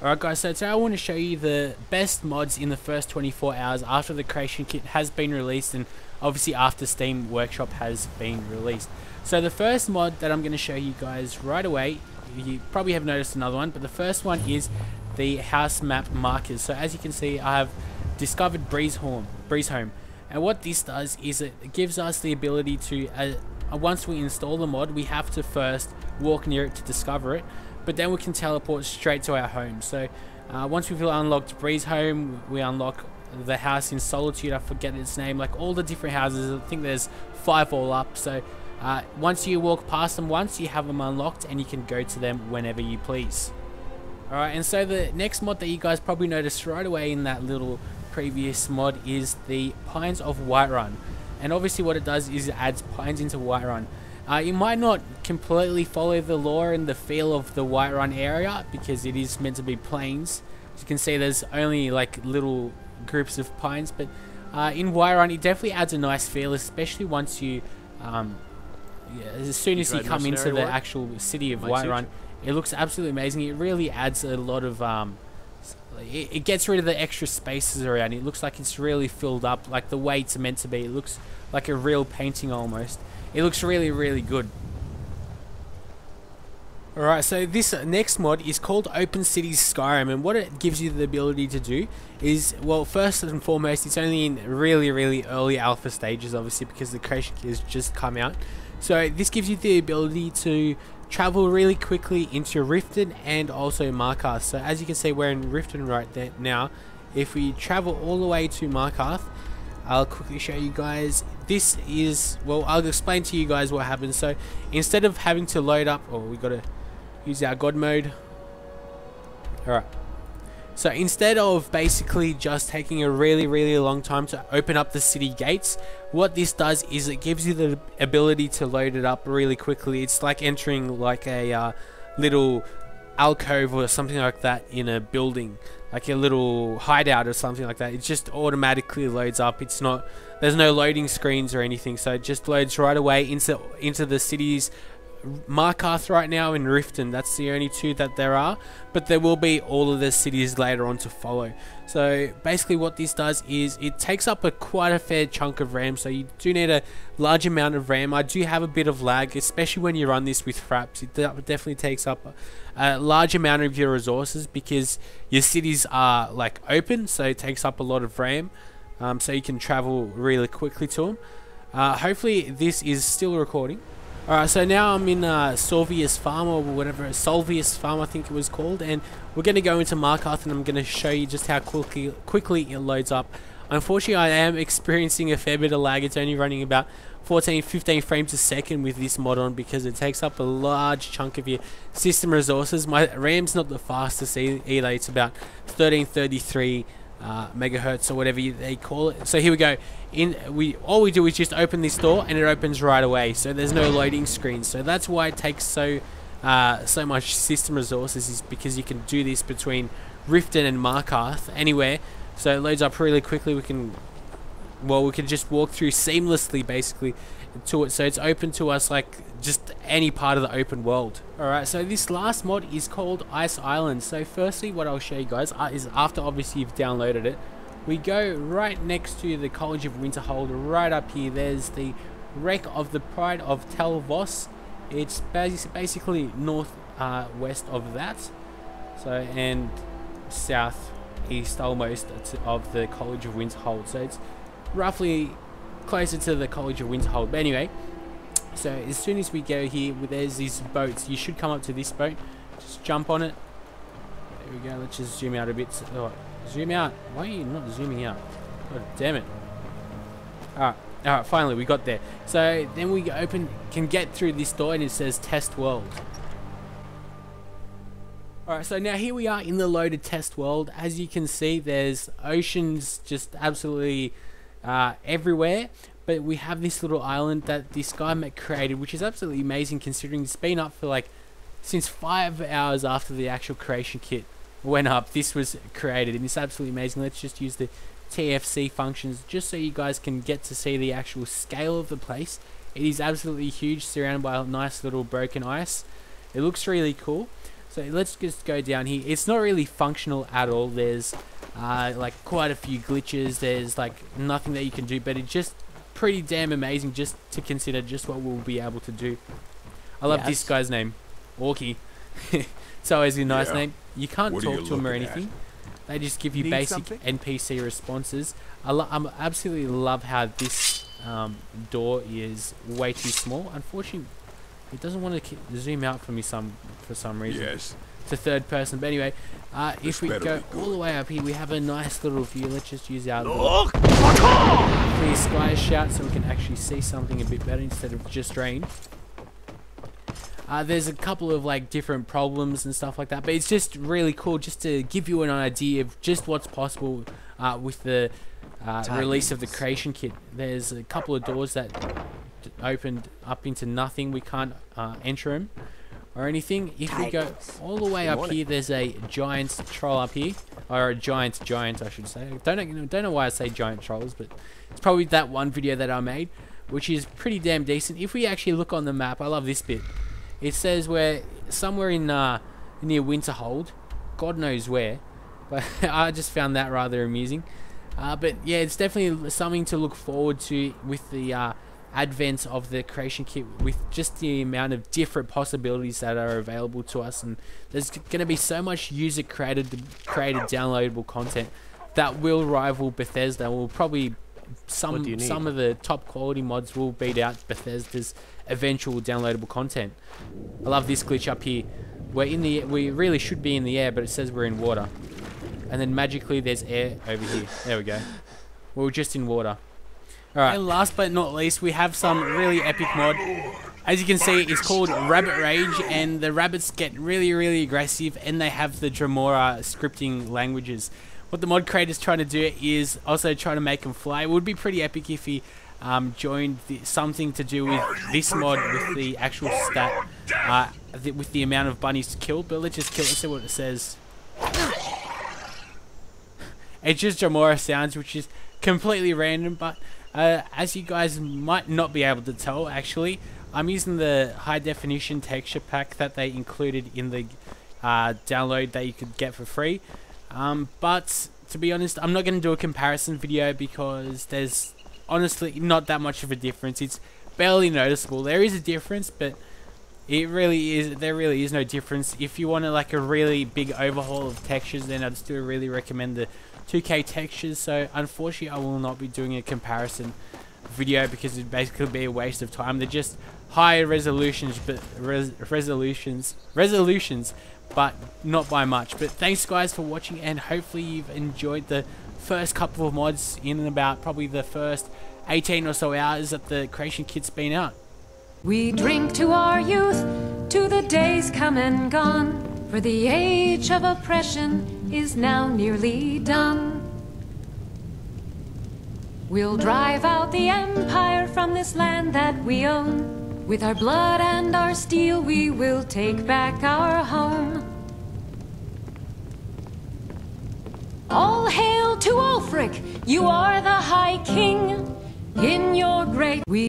Alright guys, so today I want to show you the best mods in the first 24 hours after the creation kit has been released and obviously after Steam Workshop has been released. So the first mod that I'm going to show you guys right away, you probably have noticed another one, but the first one is the house map markers. So as you can see, I have discovered Breeze Home, and what this does is it gives us the ability to, once we install the mod, we have to first walk near it to discover it, but then we can teleport straight to our home. So once we've unlocked Breeze Home, we unlock the house in Solitude, I forget its name, like all the different houses, I think there's 5 all up. So once you walk past them once, you have them unlocked and you can go to them whenever you please. Alright, and so the next mod that you guys probably noticed right away in that little previous mod is the Pines of Whiterun. And obviously what it does is it adds pines into Whiterun. You might not completely follow the lore and the feel of the Whiterun area because it is meant to be plains. As you can see, there's only like little groups of pines, but in Whiterun it definitely adds a nice feel, especially once you as soon as you come into the actual city of Whiterun. It looks absolutely amazing. It really adds a lot of it gets rid of the extra spaces around. It looks like it's really filled up, like the way it's meant to be. It looks like a real painting almost. It looks really, really good. Alright, so this next mod is called Open Cities Skyrim, and what it gives you the ability to do is, well, first and foremost, it's only in really, really early alpha stages, obviously, because the creation kit has just come out. So this gives you the ability to travel really quickly into Riften and also Markarth. So as you can see, we're in Riften right there now. If we travel all the way to Markarth, I'll quickly show you guys. This is, well, I'll explain to you guys what happens. So instead of having to load up, we gotta use our God mode. Alright. So instead of basically just taking a really, really long time to open up the city gates, what this does is it gives you the ability to load it up really quickly. It's like entering like a little alcove or something like that in a building, like a little hideout or something like that. It just automatically loads up. It's not, there's no loading screens or anything, so it just loads right away into the cities. Markarth right now in Riften, that's the only two that there are, but there will be all of the cities later on to follow. So basically what this does is it takes up quite a fair chunk of RAM, so you do need a large amount of RAM. I do have a bit of lag, especially when you run this with fraps. It definitely takes up a large amount of your resources because your cities are like open, so it takes up a lot of RAM, so you can travel really quickly to them. Hopefully this is still recording. Alright, so now I'm in Solvius Farm, or whatever, Solvius Farm I think it was called, and we're going to go into Markarth and I'm going to show you just how quickly it loads up. Unfortunately, I am experiencing a fair bit of lag. It's only running about 14-15 frames a second with this mod on because it takes up a large chunk of your system resources. My RAM's not the fastest either, it's about 1333 megahertz or whatever they call it. So here we go. All we do is just open this door and it opens right away, so there's no loading screens. So that's why it takes so much system resources, is because you can do this between Riften and Markarth anywhere. So it loads up really quickly. We can just walk through seamlessly basically to it, so it's open to us like just any part of the open world. Alright, so this last mod is called Ice Island. So firstly what I'll show you guys is, after obviously you've downloaded it, we go right next to the College of Winterhold. Right up here there's the wreck of the Pride of Tel Vos. It's basically north west of that, so, and south east almost of the College of Winterhold, so it's roughly closer to the College of Winterhold. But anyway, so as soon as we go here, there's these boats. You should come up to this boat, just jump on it. There we go. Let's just zoom out a bit. Oh, zoom out. Why are you not zooming out? God damn it. Alright, finally we got there. So then we can get through this door and it says Test World. Alright, so now here we are in the loaded test world. As you can see, there's oceans just absolutely everywhere, but we have this little island that this guy created, which is absolutely amazing considering it's been up for like since 5 hours after the actual creation kit went up. This was created and it's absolutely amazing. Let's just use the TFC functions just so you guys can get to see the actual scale of the place. It is absolutely huge, surrounded by a nice little broken ice. It looks really cool. So let's just go down here. It's not really functional at all. There's like quite a few glitches. There's like nothing that you can do, but it's just pretty damn amazing just to consider just what we'll be able to do. I love this guy's name, Orky. It's always a nice name. You can't talk to him or anything. They just give you basic NPC responses. I absolutely love how this door is way too small. Unfortunately, it doesn't want to zoom out for me for some reason. Yes. It's a third person. But anyway, if we go all the way up here, we have a nice little view. Let's just use our clear sky shout so we can actually see something a bit better instead of just rain. There's a couple of like different problems and stuff like that, but it's just really cool just to give you an idea of just what's possible with the release of the creation kit. There's a couple of doors that opened up into nothing. We can't enter them or anything. If we go all the way up here, there's a giant troll up here, or a giant I should say. Don't know why I say giant trolls, but it's probably that one video that I made, which is pretty damn decent. If we actually look on the map, I love this bit. It says we're somewhere in near Winterhold, God knows where, but I just found that rather amusing. But yeah, it's definitely something to look forward to with the advent of the creation kit, with just the amount of different possibilities that are available to us, and there's going to be so much user created downloadable content that will rival Bethesda. Will probably some of the top quality mods will beat out Bethesda's eventual downloadable content. I love this glitch up here. We really should be in the air, but it says we're in water, and then magically there's air over here. There we go. We're just in water. Alright, and last but not least, we have some really epic mod. As you can see, it's called Rabbit Rage, and the rabbits get really aggressive, and they have the Dremora scripting languages. What the mod creator's trying to do is also trying to make them fly. It would be pretty epic if he joined something to do with this mod, with the actual stat, with the amount of bunnies killed. But let's just kill it, see what it says. It's just Dremora sounds, which is completely random, but as you guys might not be able to tell, actually, I'm using the high definition texture pack that they included in the download that you could get for free. But to be honest, I'm not going to do a comparison video because there's honestly not that much of a difference. It's barely noticeable. There is a difference, but there really is no difference. If you wanted like a really big overhaul of textures, then I'd still really recommend the 2K textures. So unfortunately, I will not be doing a comparison video because it'd basically be a waste of time. They're just higher resolutions, but resolutions, but not by much. But thanks guys for watching, and hopefully you've enjoyed the first couple of mods in about probably the first 18 or so hours that the creation kit's been out. We drink to our youth, to the days come and gone, for the age of oppression is now nearly done. We'll drive out the empire from this land that we own. With our blood and our steel we will take back our home. All hail to Ulfric, you are the High King. In your great we